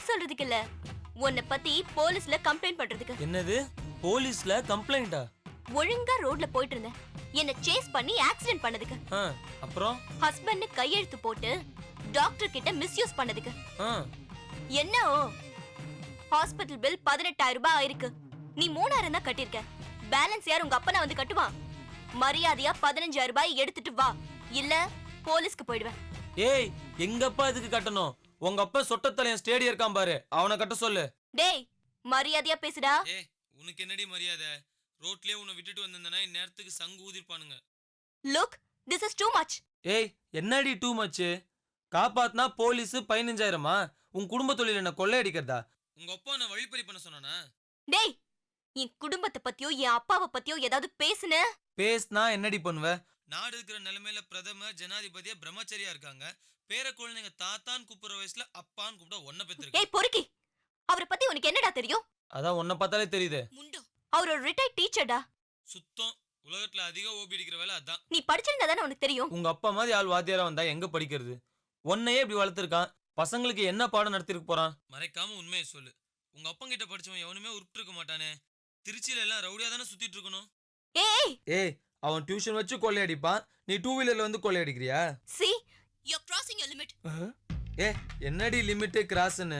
சொல்றதுக்கு இல்ல, உன்னை பத்தி போலீஸ்ல கம்ப்ளைண்ட் பண்றதுக்கு. என்னது போலீஸ்ல கம்ப்ளைண்டா? ஒழுங்கா ரோட்ல போயிட்டு இருந்தேன், என்ன சேஸ் பண்ணி ஆக்சிடென்ட் பண்ணதுக்கு. அப்புறம் ஹஸ்பண்ட் கையெழுத்து போட்டு டாக்டர் கிட்ட மிஸ்யூஸ் பண்ணதுக்கு. என்ன ஹாஸ்பிடல் பில் 18,000 ரூபாய் ஆயிருக்கு. நீ 3,000 தான் கட்டிருக்க. பேலன்ஸ் யார் உங்க அப்பனா வந்து கட்டுவான்? மரியாதையா 15,000 ரூபாய் எடுத்துட்டு வா, இல்ல போலீஸ்க்கு போயிடுவேன். ஏய், எங்க அப்பா இதுக்கு கட்டணும்? உங்க அப்பா சொட்டத்தலையன் ஸ்டேடியம் இருக்கான் பாரு, அவனை கட்ட சொல்லு. டேய், மரியாதையா பேசுடா. ஏய், உனக்கு என்னடி மரியாதை? ரோட்லயே உன்னை விட்டுட்டு வந்திருந்தனா இந்நேரத்துக்கு சங்கு ஊதிர்ப்பானுங்க. Look, this is too much. ஏய், என்னடி டூ மச்? காப்பாத்தினா போலீஸ் 15,000மா? உன் குடும்ப தொழில் என்ன கொள்ளையடிக்கிறதா? உங்க அப்பா என்ன வழிப்பறி பண்ண சொன்னானா? டேய், என் குடும்பத்தை பத்தியோ என் அப்பாவை பத்தியோ ஏதாவது பேசுன? பேஸ்னா என்னடி பண்ணுவ? நாடு இருக்கிற நிலைமையில பிரதமர் ஜனாதிபதியா பிரம்மச்சரியா இருக்காங்க. பேர குழந்தைங்க தாத்தான்னு கூப்பிடுற வயசுல அப்பான்னு கூப்பிட ஒன்ன பெற்றிருக்க. ஏய் பொறுக்கி, அவரை பத்தி உனக்கு என்னடா தெரியும்? அதான் உன்னை பார்த்தாலே தெரியுது. முண்டோ, அவர் ஒரு ரிட்டையர்ட் டீச்சர்டா. சுத்தம். உலகத்துல அதிக ஓபி அடிக்கிற வேலை அதான். நீ படிச்சிருந்தா தானே உனக்கு தெரியும். உங்க அப்பா மாதிரி ஆள் வாத்தியாரா வந்தா எங்க படிக்கிறது? உன்னையே இப்படி வளர்த்திருக்கான், பசங்களுக்கு என்ன பாடம் நடத்திருக்க போறான்? மறைக்காம உண்மையை சொல்லு. உங்க அப்பா கிட்ட படிச்சவன் எவனுமே உருப்பிட்டு இருக்க மாட்டானே. திருச்சியில எல்லாம் ரவுடியா தானே சுத்திட்டு இருக்கணும். ஏய், அவன் டியூஷன் வச்சு கொள்ளையடிப்பான், நீ 2 வீலர்ல வந்து கொள்ளையடிக்கிறியா? See, you're crossing your limit. என்னடி லிமிட் கிராஸ்ன்னு?